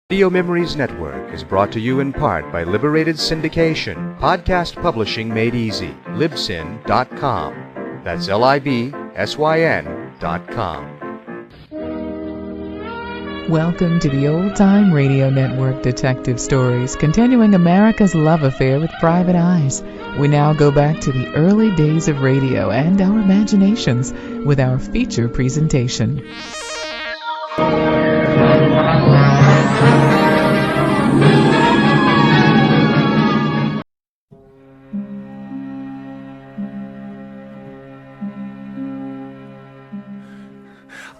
Video Memories Network is brought to you in part by Liberated Syndication, podcast publishing made easy, libsyn.com. That's libsyn.com. Welcome to the Old Time Radio Network Detective Stories, continuing America's love affair with private eyes. We now go back to the early days of radio and our imaginations with our feature presentation.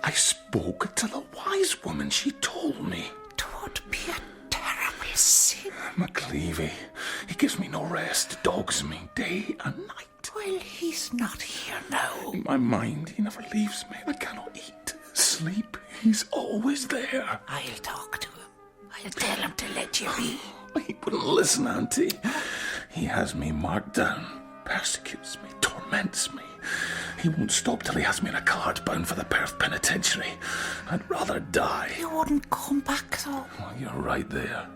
I spoke to the wise woman. She told me. Don't be a terrible sin. McCleavy, he gives me no rest, dogs me day and night. Well, he's not here now. In my mind, he never leaves me. I cannot eat, sleep. He's always there. I'll talk to him. I'll tell him to let you be. He wouldn't listen, Auntie. He has me marked down, persecutes me, torments me. He won't stop till he has me in a cart bound for the Perth Penitentiary. I'd rather die. You wouldn't come back, though. Well, you're right there.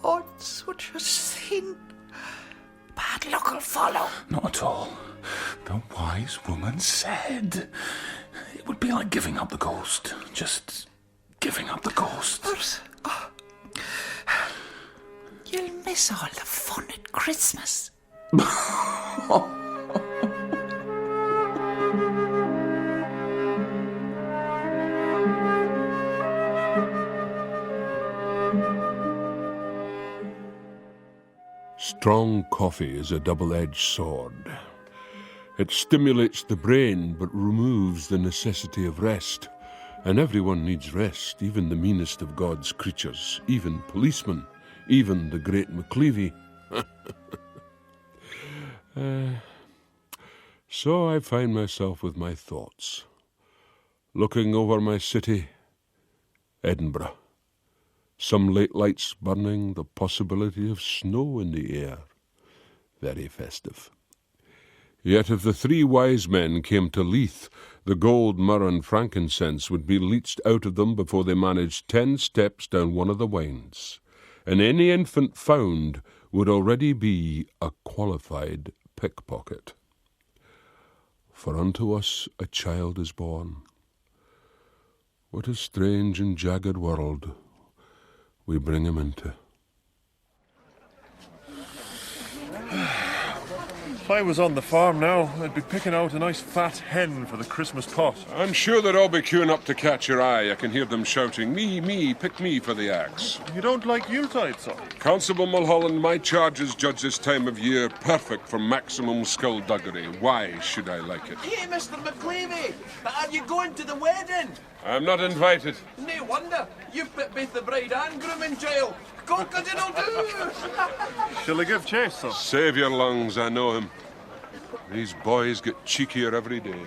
Oh, it's such a sin. Bad luck will follow. Not at all. The wise woman said it would be like giving up the ghost. Just giving up the ghost. But, you'll miss all the fun at Christmas. Strong coffee is a double-edged sword. It stimulates the brain but removes the necessity of rest. And everyone needs rest, even the meanest of God's creatures, even policemen, even the great McCleavy. So I find myself with my thoughts, looking over my city, Edinburgh. Some late lights burning, the possibility of snow in the air. Very festive. Yet if the three wise men came to Leith, the gold, myrrh and frankincense would be leached out of them before they managed 10 steps down one of the wains, and any infant found would already be a qualified pickpocket. For unto us a child is born. What a strange and jagged world we bring him into. If I was on the farm now, I'd be picking out a nice fat hen for the Christmas pot. I'm sure they're all be queuing up to catch your eye. I can hear them shouting, me, pick me for the axe. You don't like Yuletide, son? Constable Mulholland, my charges judge this time of year perfect for maximum skullduggery. Why should I like it? Hey, Mr. McCleavy, are you going to the wedding? I'm not invited. No wonder. You've put both the bride and groom in jail. Cock-a-doodle-doo! Shall I give chase, son? Save your lungs, I know him. These boys get cheekier every day.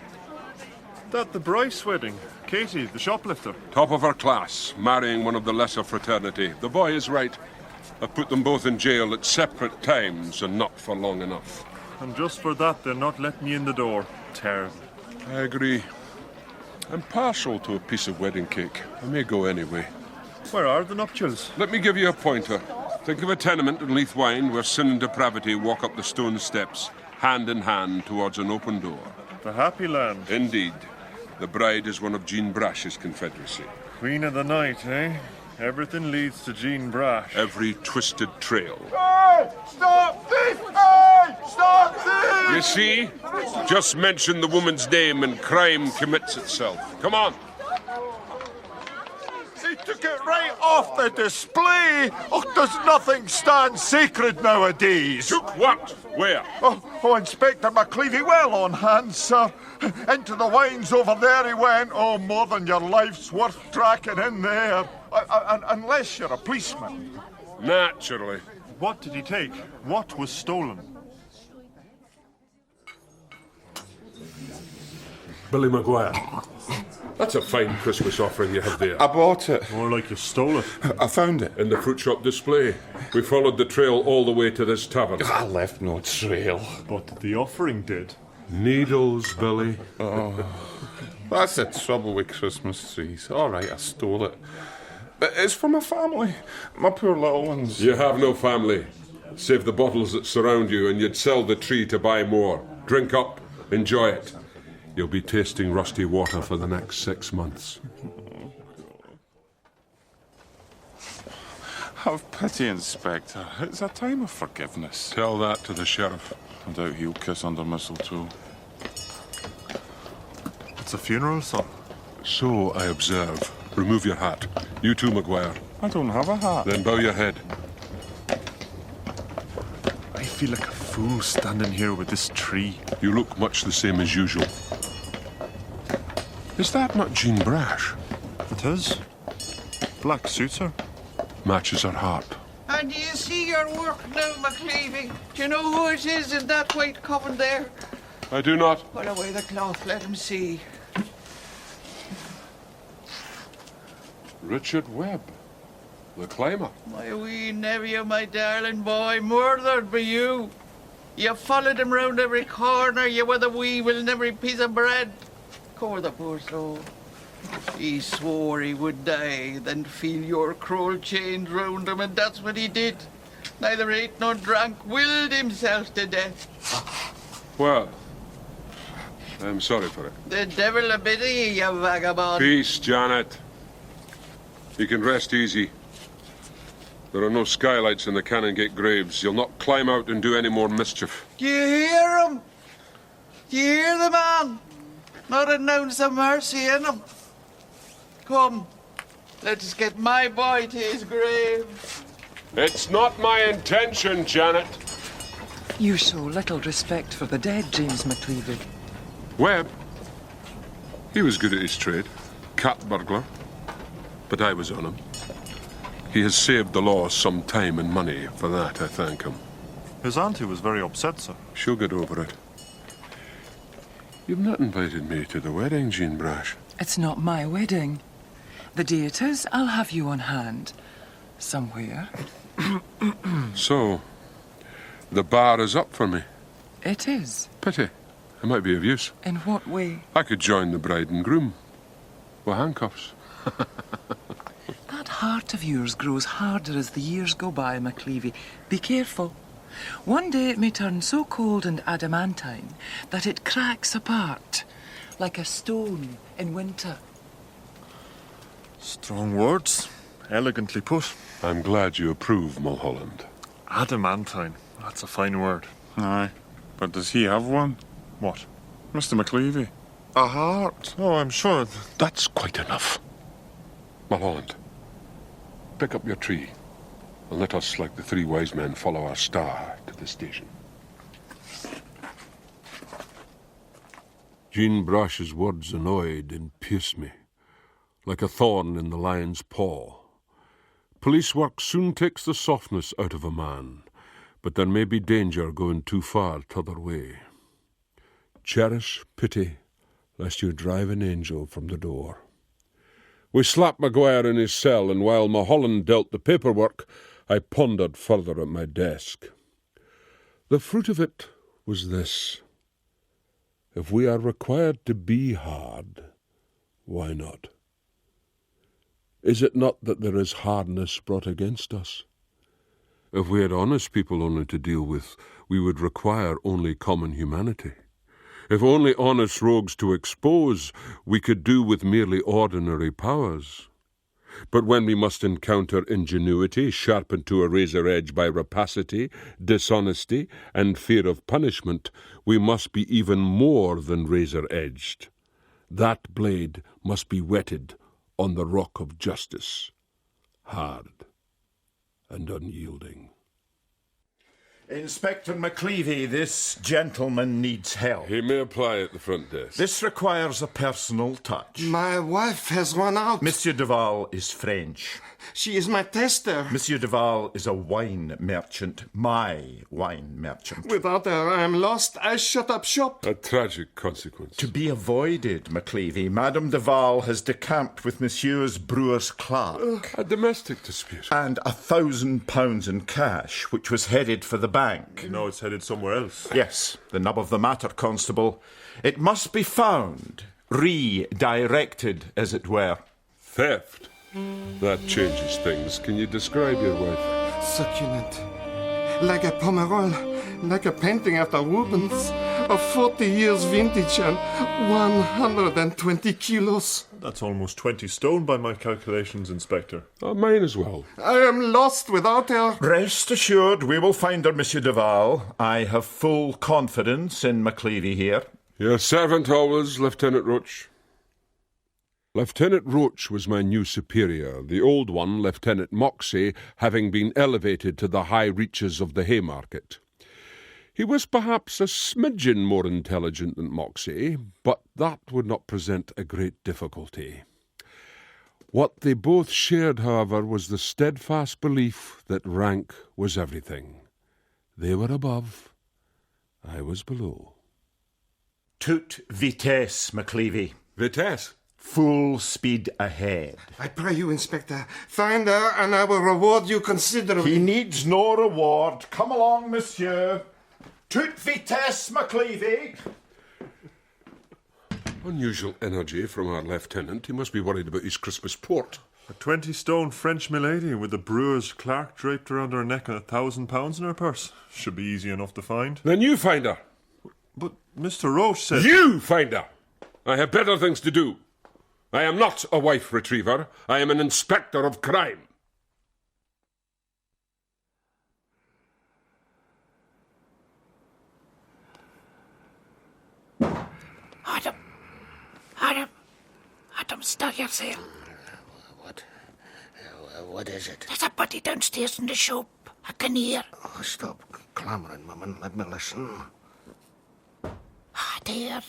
That the Bryce wedding. Katie, the shoplifter. Top of her class, marrying one of the lesser fraternity. The boy is right. I've put them both in jail at separate times and not for long enough. And just for that, they're not letting me in the door. Terrible. I agree. I'm partial to a piece of wedding cake. I may go anyway. Where are the nuptials? Let me give you a pointer. Think of a tenement in Leith Wine where sin and depravity walk up the stone steps, hand in hand towards an open door. The Happy Land. Indeed. The bride is one of Jean Brash's confederacy. Queen of the night, eh? Everything leads to Jean Brash. Every twisted trail. Hey! Stop thief! Hey! Stop thief! You see? Just mention the woman's name and crime commits itself. Come on. He took it right off the display. Oh, does nothing stand sacred nowadays? Took what? Where? Oh, Inspector McCleavy, well on hand, sir. Into the wines over there he went. Oh, more than your life's worth tracking in there. Unless you're a policeman. Naturally. What did he take? What was stolen? Billy Maguire. That's a fine Christmas offering you have there. I bought it. More like you stole it. I found it. In the fruit shop display. We followed the trail all the way to this tavern. I left no trail. But the offering did. Needles, Billy. That's the trouble with Christmas trees. All right, I stole it. It's for my family. My poor little ones. You have no family, save the bottles that surround you, and you'd sell the tree to buy more. Drink up, enjoy it. You'll be tasting rusty water for the next 6 months. Have pity, Inspector. It's a time of forgiveness. Tell that to the sheriff. I doubt he'll kiss under mistletoe. It's a funeral, sir. So I observe. Remove your hat. You too, Maguire. I don't have a hat. Then bow your head. I feel like a fool standing here with this tree. You look much the same as usual. Is that not Jean Brash? It is. Black suits her. Matches her heart. And do you see your work now, McLeavy? Do you know who it is in that white coven there? I do not. Put away the cloth, let him see. Richard Webb, the climber. My wee nephew, my darling boy, murdered by you. You followed him round every corner, you were the weevil in every piece of bread. Poor the poor soul. He swore he would die, then feel your cruel chains round him, and that's what he did. Neither ate nor drank, willed himself to death. Well, I'm sorry for it. The devil a bit of you, you vagabond. Peace, Janet. You can rest easy. There are no skylights in the Canongate graves. You'll not climb out and do any more mischief. Do you hear him? Do you hear the man? Not an ounce of mercy in him. Come, let us get my boy to his grave. It's not my intention, Janet. You show little respect for the dead, James McLeavy. Webb, he was good at his trade. Cat burglar. But I was on him. He has saved the law some time and money. For that, I thank him. His auntie was very upset, sir. She'll get over it. You've not invited me to the wedding, Jean Brash. It's not my wedding. The day it is, I'll have you on hand. Somewhere. So, the bar is up for me. It is. Pity. I might be of use. In what way? I could join the bride and groom. With handcuffs. That heart of yours grows harder as the years go by, McLeavy. Be careful. One day it may turn so cold and adamantine that it cracks apart, like a stone in winter. Strong words. Elegantly put. I'm glad you approve, Mulholland. Adamantine. That's a fine word. Aye. But does he have one? What? Mr. McLeavy? A heart? Oh, I'm sure. That's quite enough. Mulholland, pick up your tree, and let us, like the three wise men, follow our star to the station. Jean Brash's words annoyed and pierced me, like a thorn in the lion's paw. Police work soon takes the softness out of a man, but there may be danger going too far t'other way. Cherish pity, lest you drive an angel from the door. We slapped Maguire in his cell, and while Mulholland dealt the paperwork, I pondered further at my desk. The fruit of it was this. If we are required to be hard, why not? Is it not that there is hardness brought against us? If we had honest people only to deal with, we would require only common humanity. If only honest rogues to expose, we could do with merely ordinary powers. But when we must encounter ingenuity, sharpened to a razor edge by rapacity, dishonesty, and fear of punishment, we must be even more than razor-edged. That blade must be whetted on the rock of justice, hard and unyielding. Inspector McLeavy, this gentleman needs help. He may apply at the front desk. This requires a personal touch. My wife has run out. Monsieur Duval is French. She is my tester. Monsieur Duval is a wine merchant. My wine merchant. Without her, I am lost. I shut up shop. A tragic consequence. To be avoided, McLeavy. Madame Duval has decamped with Monsieur's brewer's clerk. A domestic dispute. And £1,000 in cash, which was headed for the bank. No, it's headed somewhere else. Yes, the nub of the matter, Constable. It must be found, redirected, as it were. Theft. That changes things. Can you describe your wife? Succulent. Like a Pomerol. Like a painting after Rubens. Of 40 years vintage and 120 kilos. That's almost 20 stone by my calculations, Inspector. Mine as well. I am lost without her. Rest assured, we will find her, Monsieur Duval. I have full confidence in McCleavy here. Your servant always, Lieutenant Roach. Lieutenant Roach was my new superior, the old one, Lieutenant Moxey, having been elevated to the high reaches of the Haymarket. He was perhaps a smidgen more intelligent than Moxey, but that would not present a great difficulty. What they both shared, however, was the steadfast belief that rank was everything. They were above, I was below. Toute vitesse, McCleavy. Vitesse? Full speed ahead. I pray you, Inspector, find her and I will reward you considerably. He needs no reward. Come along, monsieur. Toute vitesse, McCleavy. Unusual energy from our lieutenant. He must be worried about his Christmas port. A 20 stone French milady with the brewer's clerk draped around her neck and £1,000 in her purse. Should be easy enough to find. Then you find her. But Mr. Roche said... You find her! I have better things to do. I am not a wife retriever. I am an inspector of crime. Adam, stir yourself. What is it? There's a body downstairs in the shop. I can hear. Oh, stop clamouring, Mum, let me listen. There.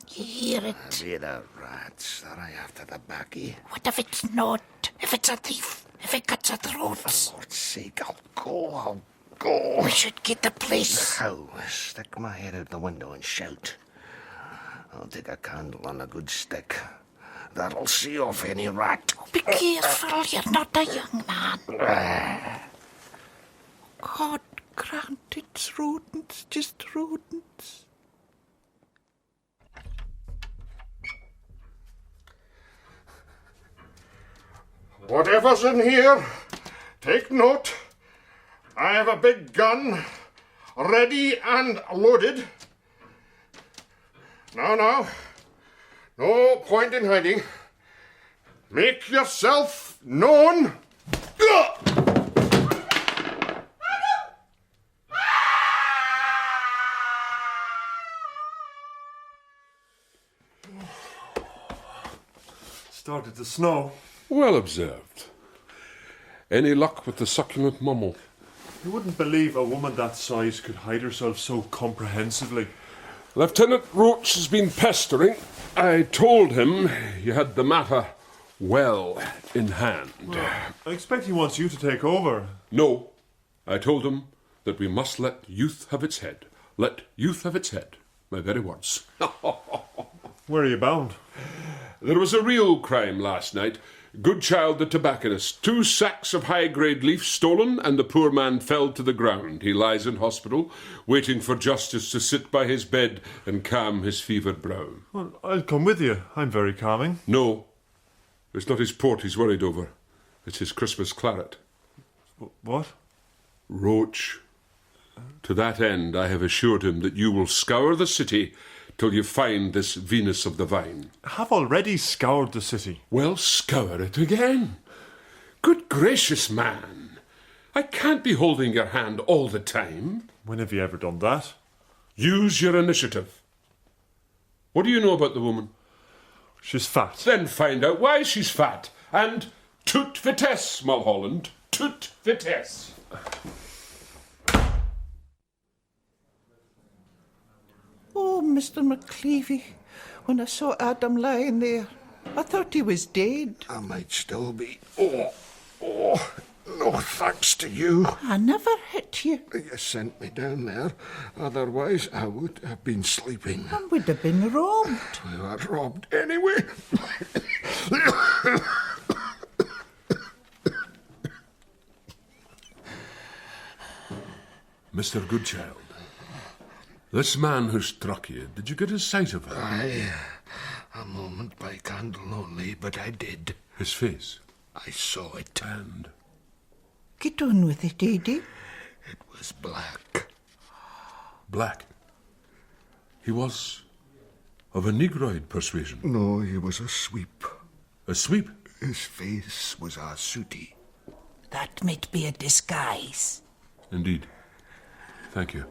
You hear it? Be the rats. Are I after the baccy? What if it's not? If it's a thief? If it cuts our throats? For Lord's sake, I'll go. We should get the police. How? Stick my head out the window and shout. I'll take a candle and a good stick. That'll see off any rat. Oh, be careful, you're not a young man. God grant it's rodents, just rodents. Whatever's in here, take note. I have a big gun, ready and loaded. Now, no point in hiding. Make yourself known. Started to snow. Well observed. Any luck with the succulent mummel? You wouldn't believe a woman that size could hide herself so comprehensively. Lieutenant Roach has been pestering. I told him you had the matter well in hand. Well, I expect he wants you to take over. No. I told him that we must let youth have its head. Let youth have its head. My very words. Where are you bound? There was a real crime last night. Goodchild the tobacconist. 2 sacks of high-grade leaf stolen, and the poor man fell to the ground. He lies in hospital, waiting for justice to sit by his bed and calm his fevered brow. Well, I'll come with you. I'm very calming. No. It's not his port he's worried over. It's his Christmas claret. What? Roach. To that end, I have assured him that you will scour the city till you find this Venus of the Vine. I have already scoured the city. Well, scour it again. Good gracious, man. I can't be holding your hand all the time. When have you ever done that? Use your initiative. What do you know about the woman? She's fat. Then find out why she's fat. And toute vitesse, Mulholland. Toute vitesse. Oh, Mr. McCleavy, when I saw Adam lying there, I thought he was dead. I might still be. Oh, no thanks to you. I never hit you. You sent me down there. Otherwise, I would have been sleeping. And we'd have been robbed. We were robbed anyway. Mr. Goodchild, this man who struck you, did you get a sight of him? Aye, a moment by candle only, but I did. His face? I saw it. And? Get on with it, Eddie. It was black. Black? He was of a negroid persuasion? No, he was a sweep. A sweep? His face was a sooty. That might be a disguise. Indeed. Thank you.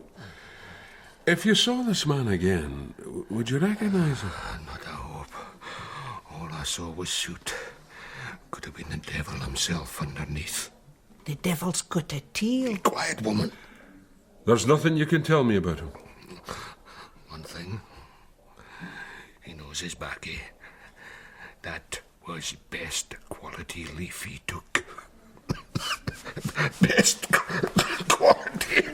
If you saw this man again, would you recognize him? Not a hope. All I saw was soot. Could have been the devil himself underneath. The devil's got a tail. Be quiet, woman. There's nothing you can tell me about him. One thing. He knows his baccy. That was best quality leaf he took. Best quality.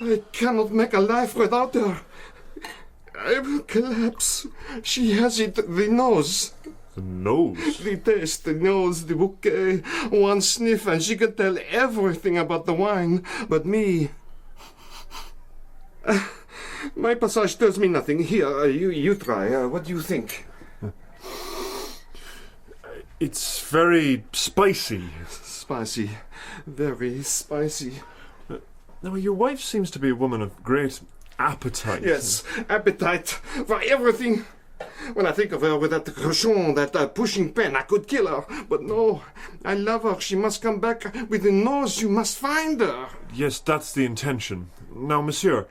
I cannot make a life without her. I will collapse. She has it, the nose. The nose? The taste, the nose, the bouquet. One sniff and she can tell everything about the wine. But me... my passage tells me nothing. Here, you try. What do you think? It's very spicy. Spicy. Very spicy. Now, your wife seems to be a woman of great appetite. Yes, appetite for everything. When I think of her with that crochon, that pushing pen, I could kill her. But no, I love her. She must come back with the nose. You must find her. Yes, that's the intention. Now, monsieur,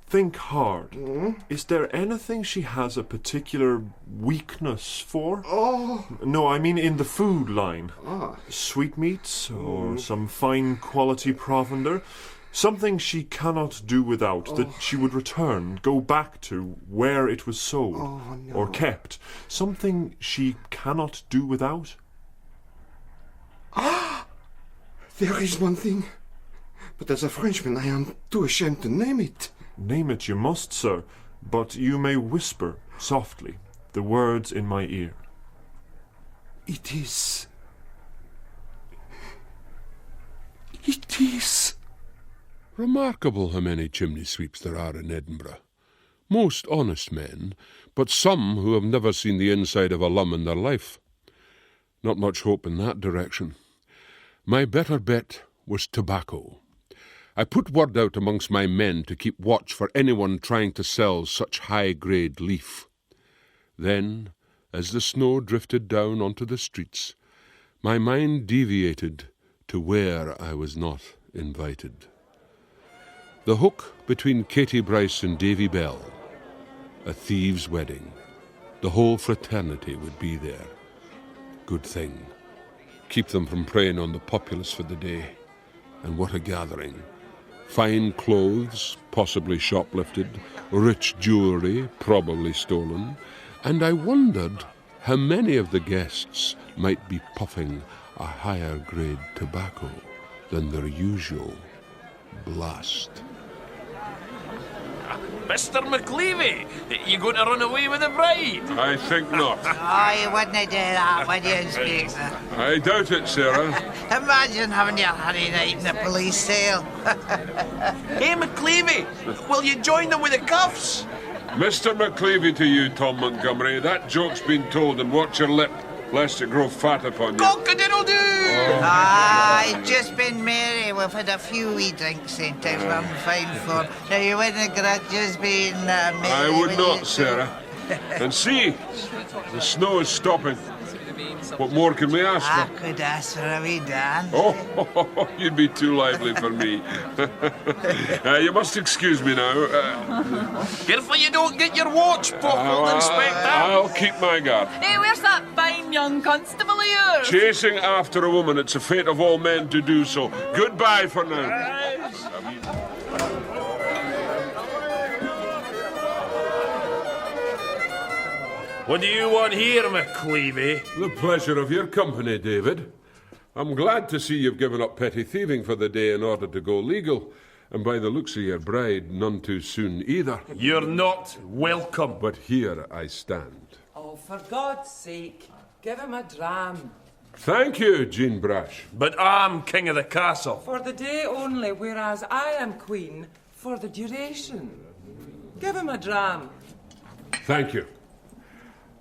think hard. Mm? Is there anything she has a particular weakness for? Oh. No, I mean in the food line. Ah. Sweetmeats or some fine quality provender. Something she cannot do without, that she would return, go back to where it was sold or kept. Something she cannot do without. Ah! There is one thing. But as a Frenchman, I am too ashamed to name it. Name it you must, sir, but you may whisper softly the words in my ear. It is... It is... Remarkable how many chimney sweeps there are in Edinburgh. Most honest men, but some who have never seen the inside of a lum in their life. Not much hope in that direction. My better bet was tobacco. I put word out amongst my men to keep watch for anyone trying to sell such high-grade leaf. Then, as the snow drifted down onto the streets, my mind deviated to where I was not invited. The hook between Katie Bryce and Davy Bell. A thieves' wedding. The whole fraternity would be there. Good thing. Keep them from preying on the populace for the day. And what a gathering. Fine clothes, possibly shoplifted, rich jewellery, probably stolen, and I wondered how many of the guests might be puffing a higher grade tobacco than their usual blast. Mr. McLeavy, you going to run away with the bride? I think not. Oh, you wouldn't do that, would you, Inspector? I doubt it, Sarah. Imagine having your honey night in a police cell. Hey, McLeavy, will you join them with the cuffs? Mr. McLeavy to you, Tom Montgomery. That joke's been told, and watch your lip, lest it grow fat upon you. Cock-a-diddle-doo! It's just been merry. We've had a few wee drinks in town. We're in fine form. Now, you wouldn't grudge us being merry. I would not, Sarah. And see, the snow is stopping. What more can we ask I for? could ask for a wee dance. Oh, you'd be too lively for me. You must excuse me now. Careful you don't get your watch buckled, Inspector. I'll keep my guard. Hey, where's that fine young constable of yours? Chasing after a woman, it's a fate of all men to do so. Goodbye for now. What do you want here, McLeavy? The pleasure of your company, David. I'm glad to see you've given up petty thieving for the day in order to go legal. And by the looks of your bride, none too soon either. You're not welcome. But here I stand. Oh, for God's sake, give him a dram. Thank you, Jean Brash. But I'm king of the castle. For the day only, whereas I am queen for the duration. Give him a dram. Thank you.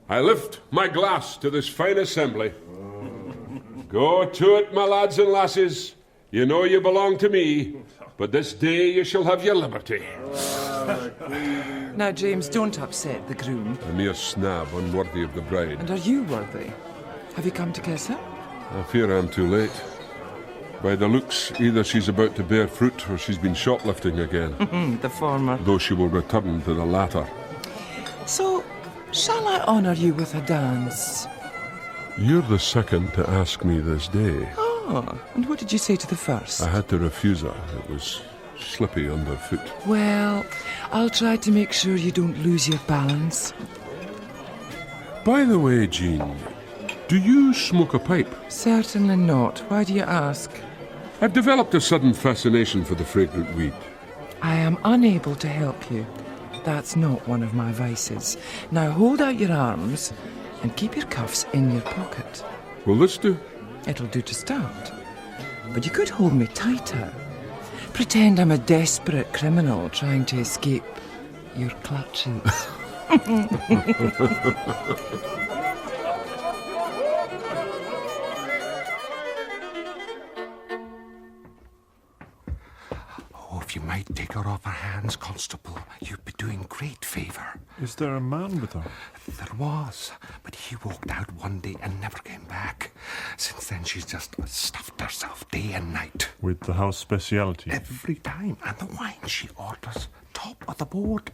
I lift my glass to this fine assembly. Go to it, my lads and lasses. You know you belong to me, but this day you shall have your liberty. Now, James, don't upset the groom. A mere snab unworthy of the bride. And are you worthy? Have you come to kiss her? I fear I'm too late. By the looks, either she's about to bear fruit or she's been shoplifting again. The former. Though she will return to the latter. So, shall I honour you with a dance? You're the second to ask me this day. Oh, and what did you say to the first? I had to refuse her. It was slippy underfoot. Well, I'll try to make sure you don't lose your balance. By the way, Jean, do you smoke a pipe? Certainly not. Why do you ask? I've developed a sudden fascination for the fragrant weed. I am unable to help you. That's not one of my vices. Now hold out your arms and keep your cuffs in your pocket. Will this do? It'll do to start. But you could hold me tighter. Pretend I'm a desperate criminal trying to escape your clutches. Oh, if you might take her off her hands, Constable, you'd be doing great favour. Is there a man with her? There was, but he walked out one day and never came back. Since then, she's just stuffed herself day and night. With the house speciality? Every time. And the wine she orders, top of the board.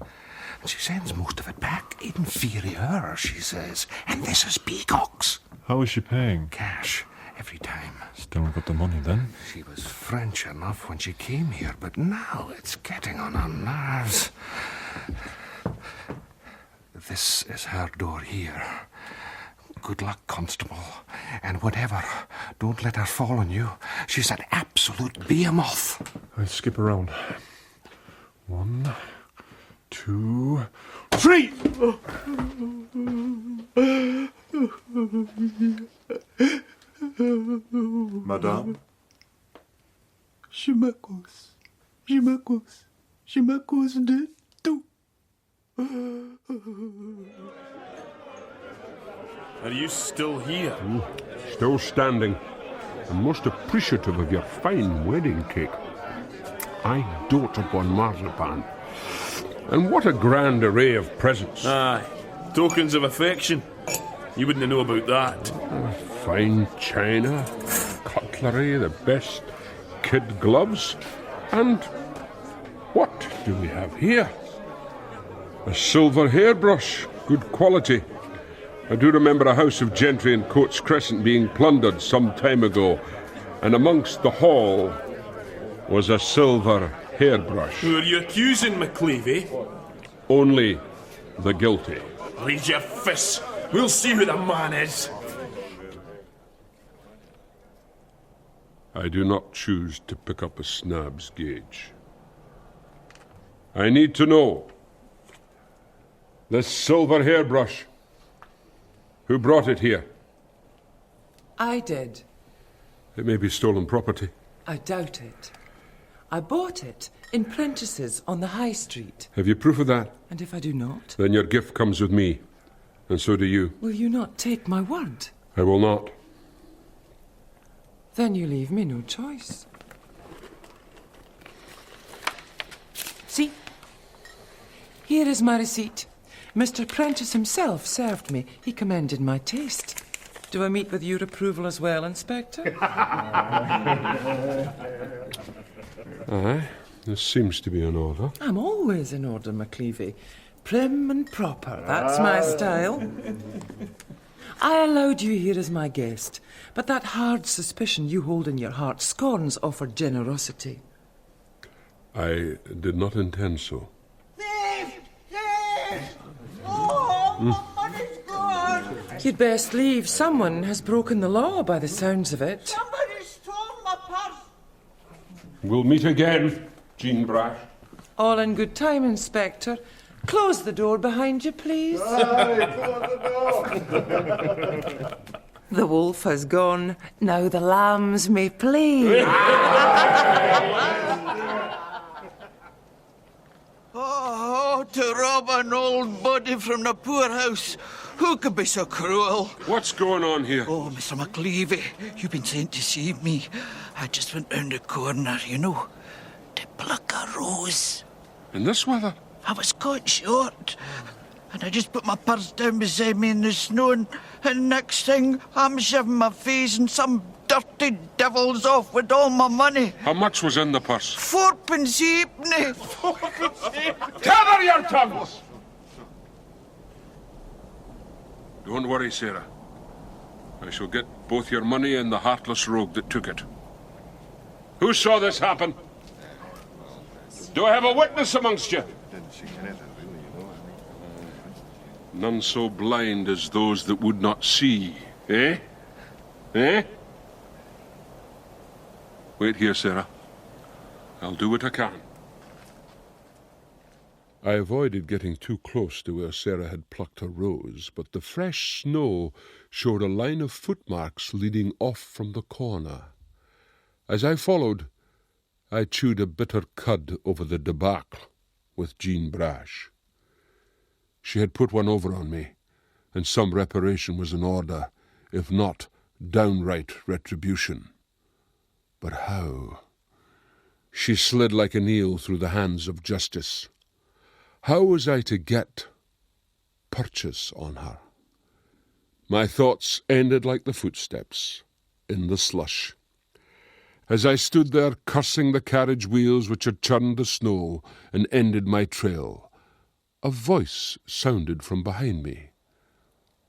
And she sends most of it back. Inferior, she says. And this is peacocks. How is she paying? Cash. Every time. Still got the money then? She was French enough when she came here, but now it's getting on her nerves. This is her door here. Good luck, Constable. And whatever, don't let her fall on you. She's an absolute behemoth. I'll skip around. 1, 2, 3! Madame? Je m'accuse de tout. Are you still here? Still standing, and most appreciative of your fine wedding cake. I dote upon marzipan. And what a grand array of presents. Aye, tokens of affection. You wouldn't know about that. Fine china, cutlery, the best kid gloves, and what do we have here? A silver hairbrush, good quality. I do remember a house of gentry in Coates Crescent being plundered some time ago, and amongst the haul was a silver hairbrush. Who are you accusing, McCleavy? Only the guilty. Raise your fists. We'll see who the man is. I do not choose to pick up a snab's gauge. I need to know. This silver hairbrush. Who brought it here? I did. It may be stolen property. I doubt it. I bought it in Prentice's on the high street. Have you proof of that? And if I do not? Then your gift comes with me. And so do you. Will you not take my word? I will not. Then you leave me no choice. See? Here is my receipt. Mr. Prentice himself served me. He commended my taste. Do I meet with your approval as well, Inspector? Aye, this seems to be in order. I'm always in order, McCleavy. Prim and proper, that's my style. I allowed you here as my guest, but that hard suspicion you hold in your heart scorns offered generosity. I did not intend so. Money's gone. You'd best leave. Someone has broken the law by the sounds of it. Somebody stole my purse. We'll meet again, Jean Brash. All in good time, Inspector. Close the door behind you, please. Aye, close the door. The wolf has gone. Now the lambs may play. Oh, to rob an old body from the poorhouse. Who could be so cruel? What's going on here? Oh, Mr. McLeavy, you've been sent to see me. I just went round the corner, you know, to pluck a rose. In this weather? I was caught short, and I just put my purse down beside me in the snow, and next thing, I'm shoving my face and some dirty devil's off with all my money. How much was in the purse? 4p halfpenny. Tether your tongues! Don't worry, Sarah. I shall get both your money and the heartless rogue that took it. Who saw this happen? Do I have a witness amongst you? None so blind as those that would not see, eh? Eh? Wait here, Sarah. I'll do what I can. I avoided getting too close to where Sarah had plucked her rose, but the fresh snow showed a line of footmarks leading off from the corner. As I followed, I chewed a bitter cud over the debacle with Jean Brash. She had put one over on me, and some reparation was in order, if not downright retribution. But how? She slid like an eel through the hands of justice. How was I to get purchase on her? My thoughts ended like the footsteps in the slush. As I stood there cursing the carriage wheels which had churned the snow and ended my trail, a voice sounded from behind me.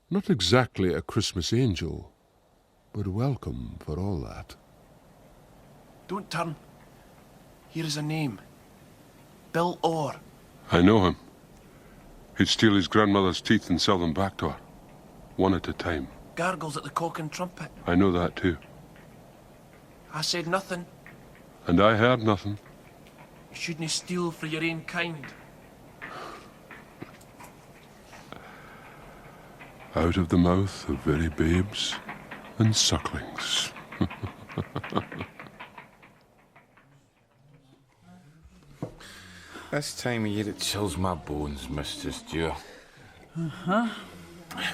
Not exactly a Christmas angel, but welcome for all that. Don't turn. Here is a name. Bill Orr. I know him. He'd steal his grandmother's teeth and sell them back to her, one at a time. Gargles at the Cock and Trumpet. I know that too. I said nothing. And I heard nothing. You shouldn't steal for your own kind. Out of the mouth of very babes and sucklings. This time of year it chills my bones, Mr. Stewart. Uh-huh.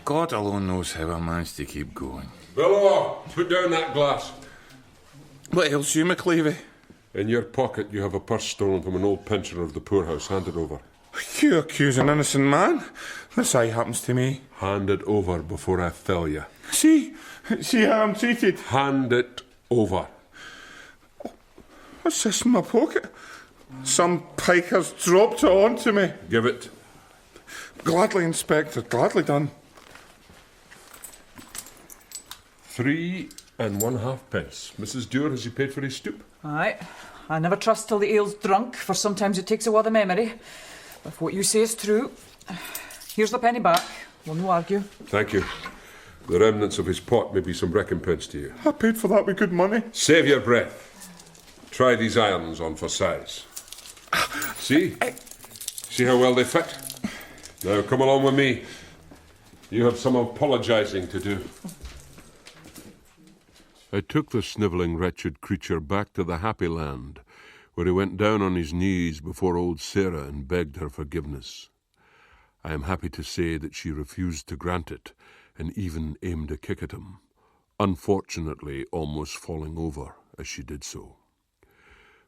God alone knows how I managed to keep going. Bello, put down that glass. What ails you, McLeavy? In your pocket you have a purse stolen from an old pensioner of the poorhouse. Hand it over. You accuse an innocent man? This aye happens to me. Hand it over before I fell you. See how I'm treated. Hand it over. What's this in my pocket? Some piker's dropped it onto me. Give it. Gladly, Inspector, gladly done. 3 1/2 pence. Mrs. Dewar, has he paid for his stoop? Aye. I never trust till the ale's drunk, for sometimes it takes a while the memory. But if what you say is true, here's the penny back. We'll no argue. Thank you. The remnants of his pot may be some recompense to you. I paid for that with good money. Save your breath. Try these irons on for size. See? See how well they fit? Now come along with me. You have some apologising to do. I took the snivelling, wretched creature back to the happy land, where he went down on his knees before old Sarah and begged her forgiveness. I am happy to say that she refused to grant it, and even aimed a kick at him, unfortunately almost falling over as she did so.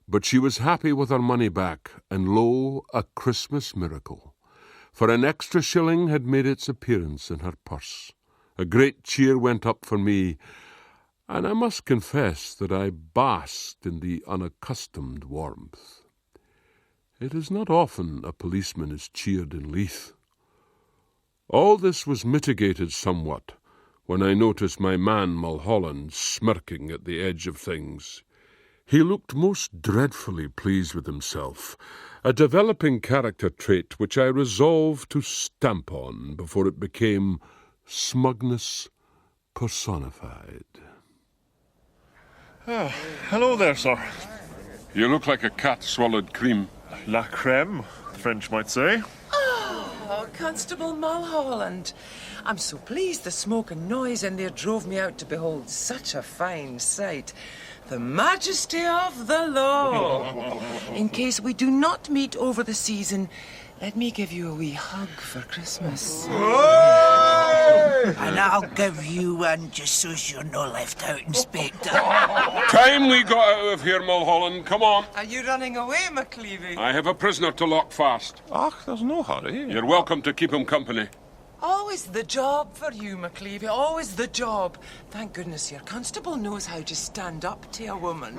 But she was happy with her money back, and lo, a Christmas miracle, for an extra shilling had made its appearance in her purse. A great cheer went up for me, and I must confess that I basked in the unaccustomed warmth. It is not often a policeman is cheered in Leith. All this was mitigated somewhat when I noticed my man Mulholland smirking at the edge of things. He looked most dreadfully pleased with himself, a developing character trait which I resolved to stamp on before it became smugness personified. Ah, hello there, sir. You look like a cat swallowed cream. La crème, the French might say. Oh, Constable Mulholland. I'm so pleased the smoke and noise in there drove me out to behold such a fine sight. The majesty of the law. In case we do not meet over the season, Let me give you a wee hug for Christmas. And I'll give you one just so's you're no left out, Inspector. Time we got out of here, Mulholland. Come on. Are you running away, McCleavy? I have a prisoner to lock fast. Ach, there's no hurry. You're welcome to keep him company. Always the job for you, McCleavy. Always the job. Thank goodness your constable knows how to stand up to a woman.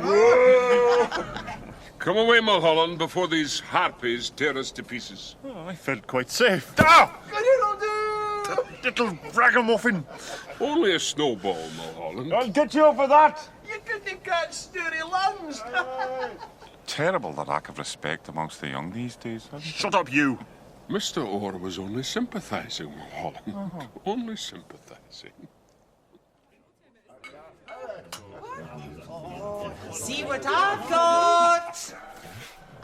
Come away, Mulholland, before these harpies tear us to pieces. Oh, I felt quite safe. Ah! Little ragamuffin. Only a snowball, Mulholland. I'll get you for that. You couldn't catch Sturry lungs. Terrible the lack of respect amongst the young these days. Shut up, you. Mr. Orr was only sympathising, Mulholland. Only sympathising. See what I've got!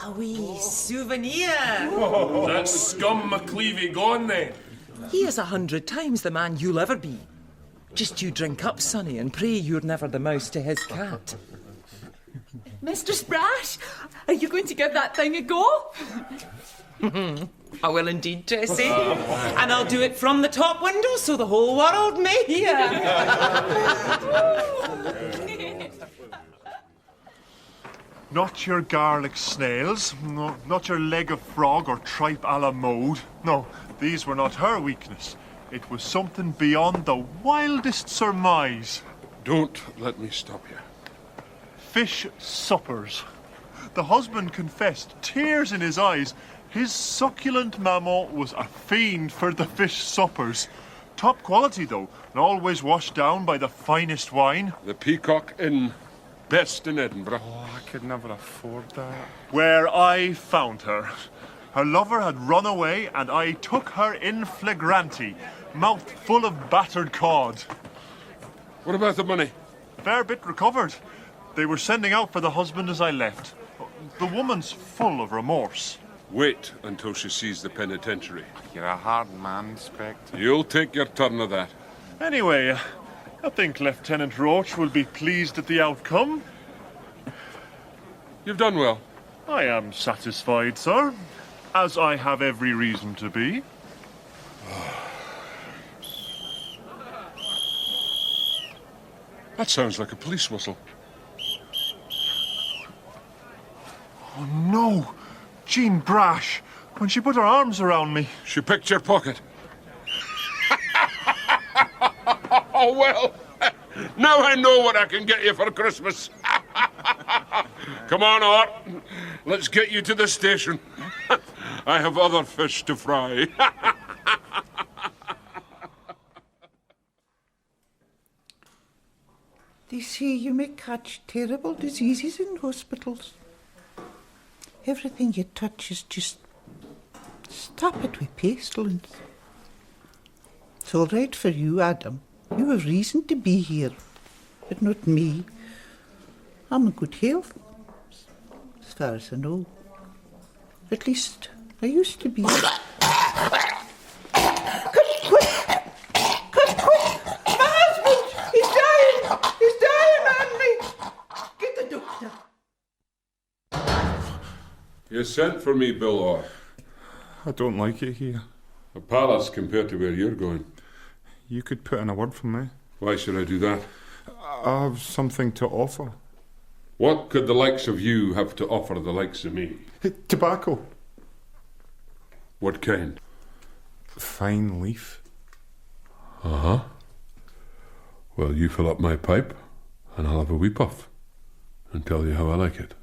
A wee souvenir. That scum McCleavy gone then? He is 100 times the man you'll ever be. Just you drink up, Sonny, and pray you're never the mouse to his cat. Mr. Sprash, are you going to give that thing a go? I will indeed, Jessie. And I'll do it from the top window so the whole world may hear. Not your garlic snails, no, not your leg of frog or tripe a la mode. No, these were not her weakness. It was something beyond the wildest surmise. Don't let me stop you. Fish suppers. The husband confessed, tears in his eyes, his succulent maman was a fiend for the fish suppers. Top quality, though, and always washed down by the finest wine. The Peacock Inn, best in Edinburgh. Oh, I could never afford that. Where I found her. Her lover had run away, and I took her in flagranti, mouth full of battered cod. What about the money? Fair bit recovered. They were sending out for the husband as I left. The woman's full of remorse. Wait until she sees the penitentiary. You're a hard man, Inspector. You'll take your turn of that. Anyway, I think Lieutenant Roach will be pleased at the outcome. You've done well. I am satisfied, sir, as I have every reason to be. That sounds like a police whistle. Oh, no! Jean Brash, when she put her arms around me. She picked your pocket. Oh, well, now I know what I can get you for Christmas. Come on, Art. Let's get you to the station. I have other fish to fry. They say you may catch terrible diseases in hospitals. Everything you touch is just... stop it with pestilence. It's all right for you, Adam. You have reason to be here, but not me. I'm in good health, as far as I know. At least, I used to be. Quick! My husband! He's dying! He's dying on me! Get the doctor. You sent for me, Bill Orr. I don't like it here. A palace compared to where you're going. You could put in a word for me. Why should I do that? I have something to offer. What could the likes of you have to offer the likes of me? Tobacco. What kind? Fine leaf. Uh-huh. Well, you fill up my pipe, and I'll have a wee puff, and tell you how I like it.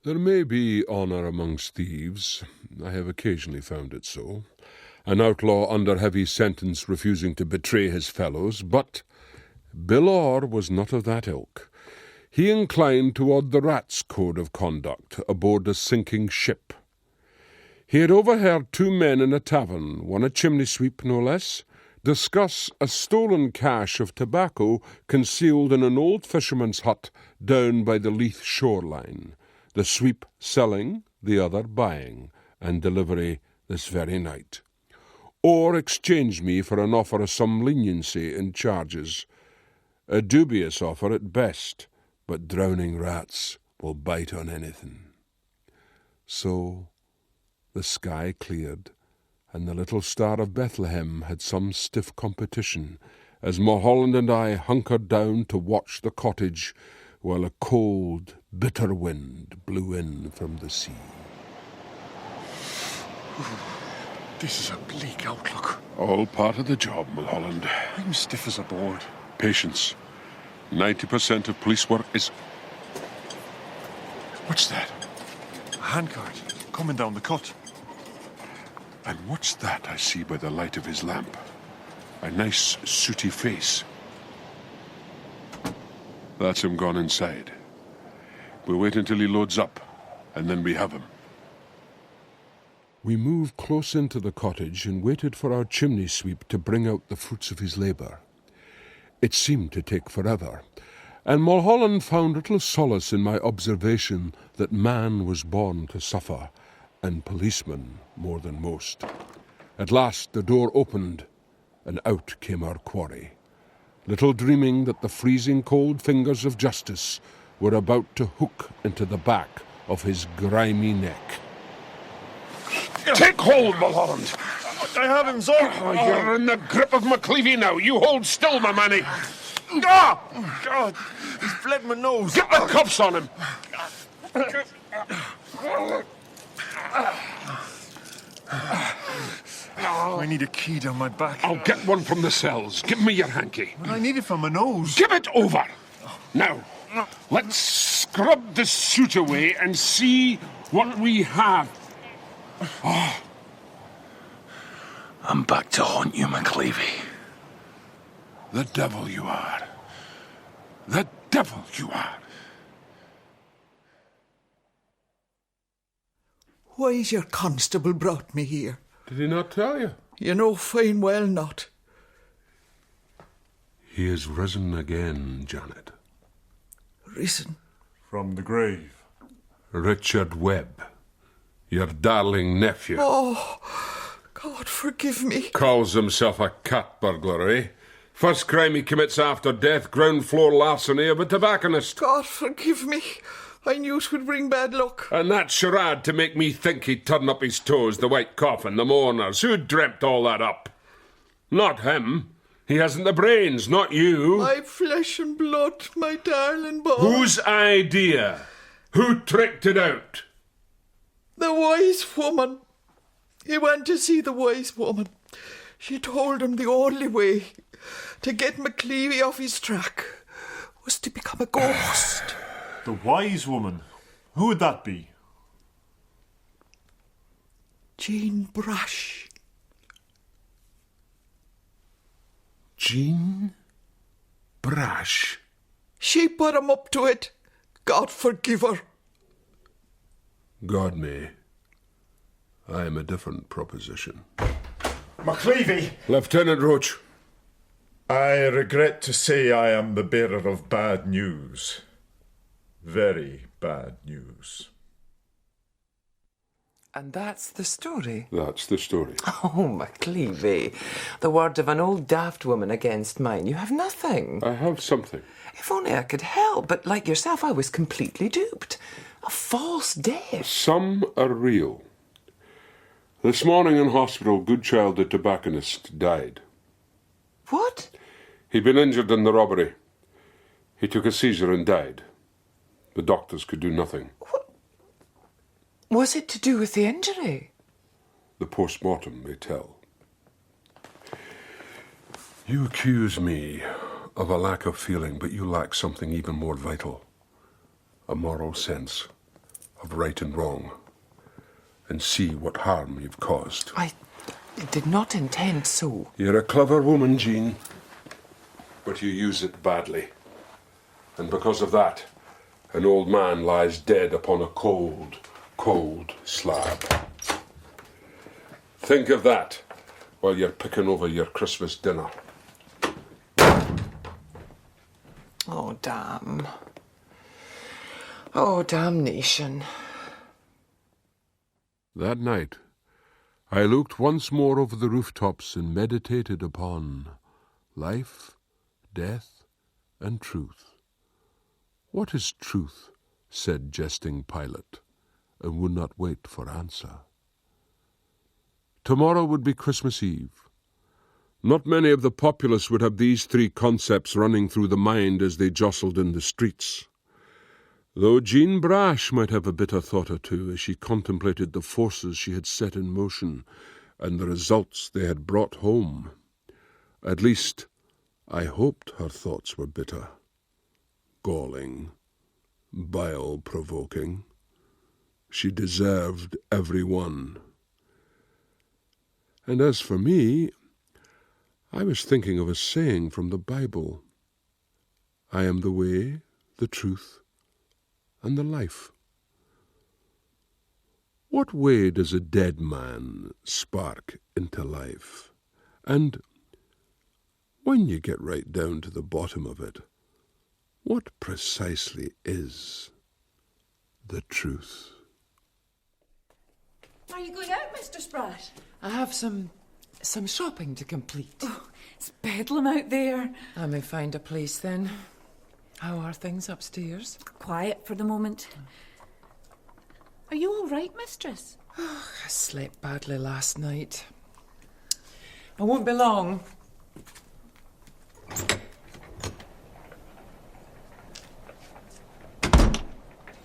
There may be honour amongst thieves. I have occasionally found it so. An outlaw under heavy sentence refusing to betray his fellows, but Bill Orr was not of that ilk. He inclined toward the rat's code of conduct aboard a sinking ship. He had overheard two men in a tavern, one a chimney-sweep no less, discuss a stolen cache of tobacco concealed in an old fisherman's hut down by the Leith shoreline, the sweep selling, the other buying, and delivery this very night. Or exchange me for an offer of some leniency in charges. A dubious offer at best, but drowning rats will bite on anything. So The sky cleared, and the little star of Bethlehem had some stiff competition, as Mulholland and I hunkered down to watch the cottage while a cold, bitter wind blew in from the sea. This is a bleak outlook. All part of the job, Mulholland. I'm stiff as a board. Patience. 90% of police work is... What's that? A handcart coming down the cut. And what's that I see by the light of his lamp? A nice, sooty face. That's him gone inside. We'll wait until he loads up, and then we have him. We moved close into the cottage and waited for our chimney sweep to bring out the fruits of his labour. It seemed to take forever, and Mulholland found little solace in my observation that man was born to suffer, and policemen more than most. At last the door opened, and out came our quarry, little dreaming that the freezing cold fingers of justice were about to hook into the back of his grimy neck. Take hold, Mulholland! I have him, sir. Oh, you're in the grip of McCleavy now. You hold still, my manny. Ah! God, he's bled my nose. Get the cuffs on him. I need a key down my back. I'll get one from the cells. Give me your hanky. I need it from my nose. Give it over. Now, let's scrub the soot away and see what we have. Oh. I'm back to haunt you, McCleavy. The devil you are. The devil you are. Why's your constable brought me here? Did he not tell you? You know fine well not. He is risen again, Janet. Risen? From the grave. Richard Webb, your darling nephew. Oh, God forgive me. Calls himself a cat burglar, eh? First crime he commits after death, ground floor larceny of a tobacconist. God forgive me. I knew it would bring bad luck. And that charade to make me think he'd turn up his toes, the white coffin, the mourners. Who dreamt all that up? Not him. He hasn't the brains, not you. My flesh and blood, my darling boy. Whose idea? Who tricked it out? The wise woman. He went to see the wise woman. She told him the only way to get McCleavy off his track was to become a ghost. The wise woman? Who would that be? Jean Brash. Jean Brash? She put him up to it. God forgive her. God may. I am a different proposition. McCleavy! Lieutenant Roach. I regret to say I am the bearer of bad news. Very bad news. And that's the story? That's the story. Oh, McCleavy. The word of an old daft woman against mine. You have nothing. I have something. If only I could help, but like yourself, I was completely duped. A false death. Some are real. This morning in hospital, Goodchild the tobacconist died. What? He'd been injured in the robbery. He took a seizure and died. The doctors could do nothing. What? Was it to do with the injury? The post-mortem may tell. You accuse me of a lack of feeling, but you lack something even more vital. A moral sense of right and wrong. And see what harm you've caused. I did not intend so. You're a clever woman, Jean. But you use it badly. And because of that, an old man lies dead upon a cold, cold slab. Think of that while you're picking over your Christmas dinner. Oh, damn. Oh, damnation. That night, I looked once more over the rooftops and meditated upon life, death, and truth. What is truth? Said jesting Pilate, and would not wait for answer. Tomorrow would be Christmas Eve. Not many of the populace would have these three concepts running through the mind as they jostled in the streets. Though Jean Brash might have a bitter thought or two as she contemplated the forces she had set in motion and the results they had brought home. At least, I hoped her thoughts were bitter, galling, bile-provoking. She deserved every one. And as for me, I was thinking of a saying from the Bible. I am the way, the truth, and the life. What way does a dead man spark into life? And when you get right down to the bottom of it, what precisely is the truth? Are you going out, Mr. Spratt? I have some shopping to complete. Oh, it's bedlam out there. I may find a place then. How are things upstairs? Quiet for the moment. Are you all right, mistress? I slept badly last night. I won't be long.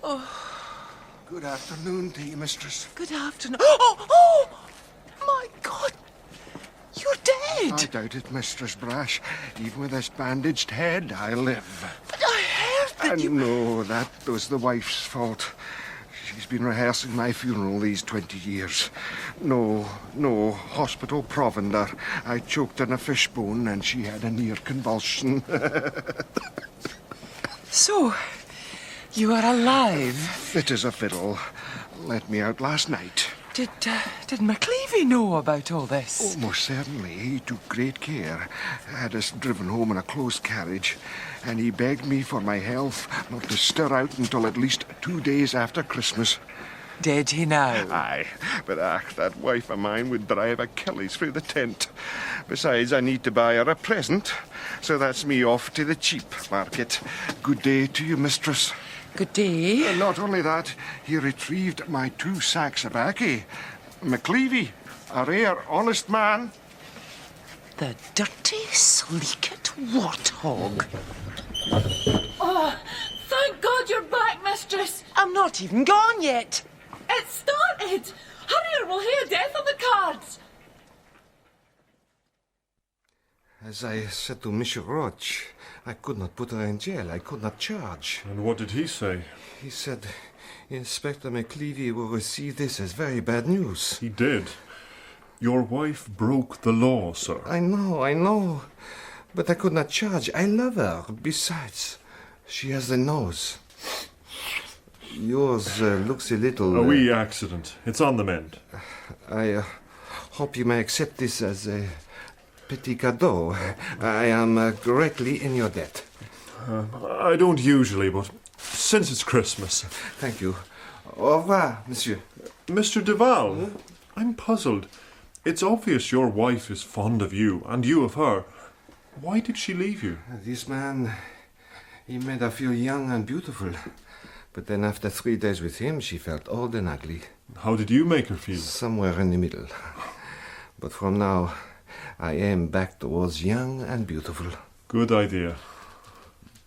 Oh. Good afternoon to you, mistress. Good afternoon. Oh, my God! You're dead! I doubt it, Mistress Brash. Even with this bandaged head, I live. But I heard that No, that was the wife's fault. She's been rehearsing my funeral these 20 years. No, hospital provender. I choked on a fishbone and she had a near convulsion. So, you are alive? Fit as a fiddle. Let me out last night. Did McCleavy know about all this? Oh, most certainly. He took great care. Had us driven home in a closed carriage, and he begged me for my health not to stir out until at least 2 days after Christmas. Did he now? Aye, but that wife of mine would drive Achilles through the tent. Besides, I need to buy her a present, so that's me off to the cheap market. Good day to you, mistress. Good day. And not only that, he retrieved my 2 sacks of baccy. McCleavy, a rare, honest man. The dirty, sleeked warthog. Oh, thank God you're back, mistress. I'm not even gone yet. It started. Hurry or we'll hear death on the cards. As I said to Monsieur Roach, I could not put her in jail. I could not charge. And what did he say? He said Inspector McCleavy will receive this as very bad news. He did. Your wife broke the law, sir. I know. But I could not charge. I love her. Besides, she has the nose. Yours looks a little... A wee accident. It's on the mend. I hope you may accept this as a petit cadeau. I am greatly in your debt. I don't usually, but since it's Christmas... Thank you. Au revoir, monsieur. Mr. Duval, I'm puzzled. It's obvious your wife is fond of you, and you of her. Why did she leave you? This man, he made her feel young and beautiful. But then after 3 days with him, she felt old and ugly. How did you make her feel? Somewhere in the middle. But from now, I aim back towards young and beautiful. Good idea.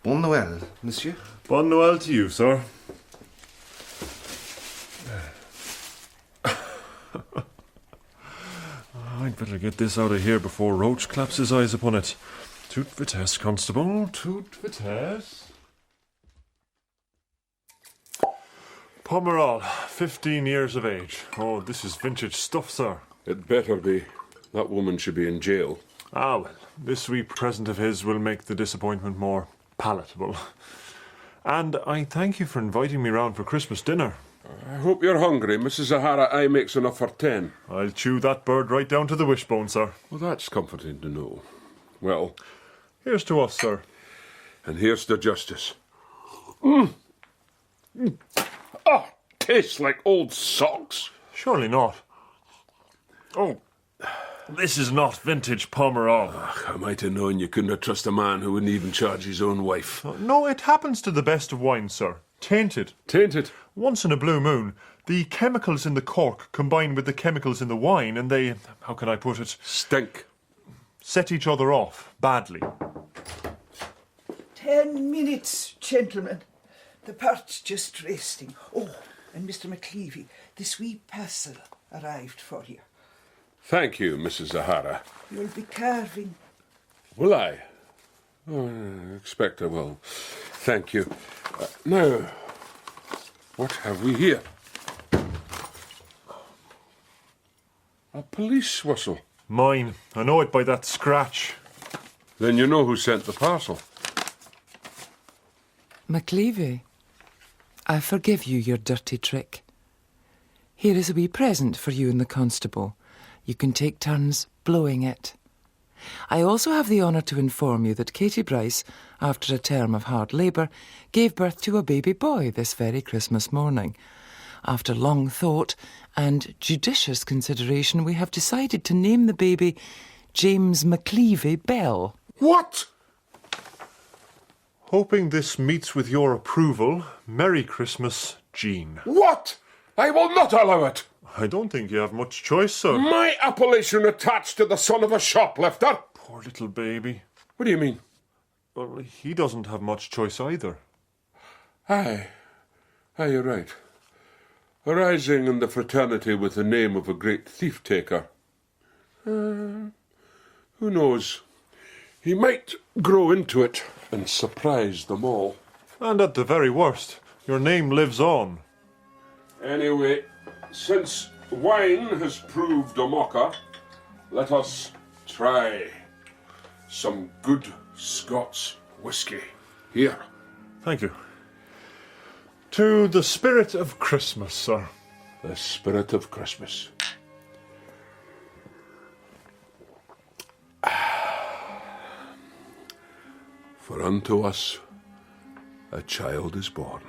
Bon Noël, monsieur. Bon Noël to you, sir. I'd better get this out of here before Roach claps his eyes upon it. Toot vitesse, constable, toot vitesse. Pomerol, 15 years of age. Oh, this is vintage stuff, sir. It better be. That woman should be in jail. Ah, well, this wee present of his will make the disappointment more palatable. And I thank you for inviting me round for Christmas dinner. I hope you're hungry. Mrs. Zahara aye makes enough for 10. I'll chew that bird right down to the wishbone, sir. Well, that's comforting to know. Well, here's to us, sir. And here's to justice. Oh, tastes like old socks. Surely not. Oh, this is not vintage Pomerol. I might have known you couldn't trust a man who wouldn't even charge his own wife. No, it happens to the best of wines, sir. Tainted. Tainted? Once in a blue moon, The chemicals in the cork combine with the chemicals in the wine and they, how can I put it? Stink. Set each other off badly. 10 minutes, gentlemen. The part's just resting. Oh, and Mr. McCleavy, this wee parcel arrived for you. Thank you, Mrs. Zahara. You'll be carving. Will I? Oh, I expect I will. Thank you. Now, what have we here? A police whistle. Mine. I know it by that scratch. Then you know who sent the parcel. McCleavy, I forgive you your dirty trick. Here is a wee present for you and the constable. You can take turns blowing it. I also have the honour to inform you that Katie Bryce, after a term of hard labour, gave birth to a baby boy this very Christmas morning. After long thought and judicious consideration, we have decided to name the baby James McCleavy Bell. What? Hoping this meets with your approval, Merry Christmas, Jean. What? I will not allow it. I don't think you have much choice, sir. My appellation attached to the son of a shoplifter? Poor little baby. What do you mean? Well, he doesn't have much choice either. Aye, you're right. Arising in the fraternity with the name of a great thief-taker. Who knows? He might grow into it and surprise them all. And at the very worst, your name lives on. Anyway, since wine has proved a mocker, let us try some good Scots whisky. Here. Thank you. To the spirit of Christmas, sir. The spirit of Christmas. For unto us a child is born.